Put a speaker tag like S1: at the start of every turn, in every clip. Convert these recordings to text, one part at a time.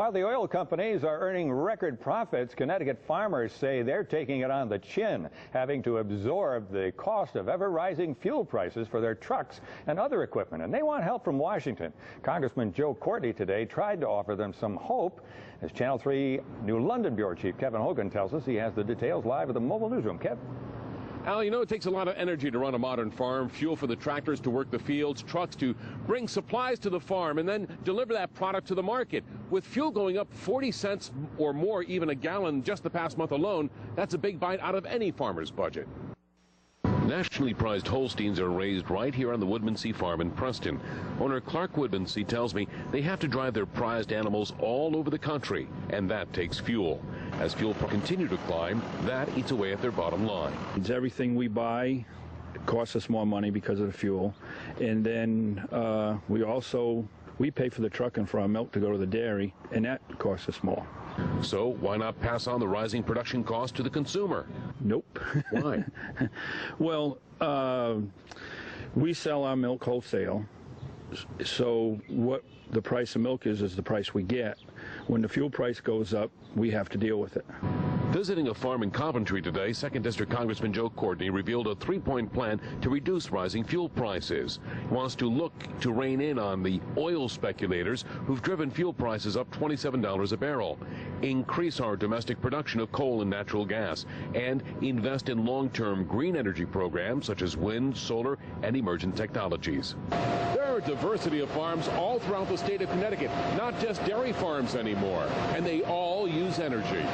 S1: While the oil companies are earning record profits, Connecticut farmers say they're taking it on the chin, having to absorb the cost of ever-rising fuel prices for their trucks and other equipment. And they want help from Washington. Congressman Joe Courtney today tried to offer them some hope. As Channel 3 New London Bureau Chief Kevin Hogan tells us, he has the details live at the mobile newsroom. Kev?
S2: Al, you know it takes a lot of energy to run a modern farm, fuel for the tractors to work the fields, trucks to bring supplies to the farm, and then deliver that product to the market. With fuel going up 40 cents or more even a gallon just the past month alone, that's a big bite out of any farmer's budget. Nationally prized Holsteins are raised right here on the Woodmansee Farm in Preston. Owner Clark Woodmansee tells me they have to drive their prized animals all over the country, and that takes fuel. As fuel continue to climb, that eats away at their bottom line.
S3: It's everything we buy. It costs us more money because of the fuel. And then we pay for the truck and for our milk to go to the dairy, and that costs us more.
S2: So why not pass on the rising production cost to the consumer?
S3: Nope.
S2: Why?
S3: Well, we sell our milk wholesale, so what the price of milk is the price we get. When the fuel price goes up, we have to deal with it.
S2: Visiting a farm in Coventry today, 2nd District Congressman Joe Courtney revealed a 3-point plan to reduce rising fuel prices. He wants to look to rein in on the oil speculators who've driven fuel prices up $27 a barrel, increase our domestic production of coal and natural gas, and invest in long-term green energy programs such as wind, solar, and emergent technologies. There are a diversity of farms all throughout the state of Connecticut, not just dairy farms anymore, and they all use energy,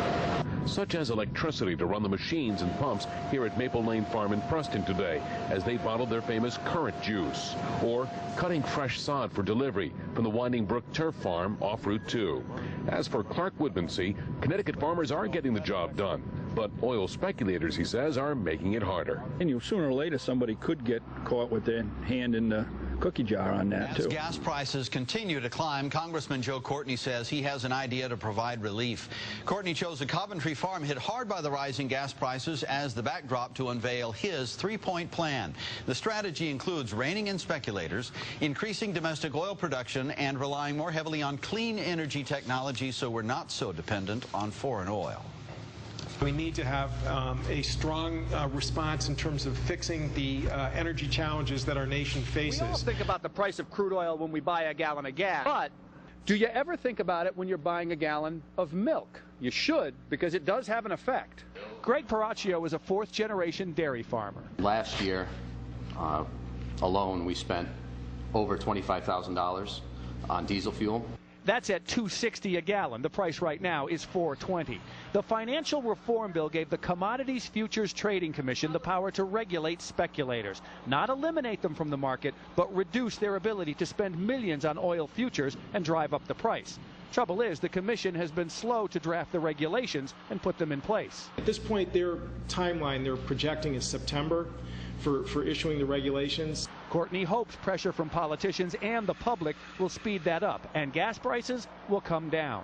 S2: such as electricity to run the machines and pumps here at Maple Lane Farm in Preston today as they bottled their famous currant juice, or cutting fresh sod for delivery from the Winding Brook Turf Farm off Route 2. As for Clark Woodmansee, Connecticut farmers are getting the job done, but oil speculators, he says, are making it harder.
S3: And sooner or later somebody could get caught with their hand in the cookie jar on that, too.
S4: As gas prices continue to climb, Congressman Joe Courtney says he has an idea to provide relief. Courtney chose a Coventry farm hit hard by the rising gas prices as the backdrop to unveil his 3-point plan. The strategy includes reining in speculators, increasing domestic oil production, and relying more heavily on clean energy technology so we're not so dependent on foreign oil.
S5: We need to have a strong response in terms of fixing the energy challenges that our nation faces.
S6: We all think about the price of crude oil when we buy a gallon of gas, but do you ever think about it when you're buying a gallon of milk? You should, because it does have an effect. Greg Paracchio is a 4th-generation dairy farmer.
S7: Last year alone, we spent over $25,000 on diesel fuel.
S6: That's at $2.60 a gallon. The price right now is $4.20. The financial reform bill gave the Commodities Futures Trading Commission the power to regulate speculators, not eliminate them from the market, but reduce their ability to spend millions on oil futures and drive up the price. Trouble is, the commission has been slow to draft the regulations and put them in place.
S5: At this point, their timeline they're projecting is September for issuing the regulations.
S6: Courtney hopes pressure from politicians and the public will speed that up, and gas prices will come down.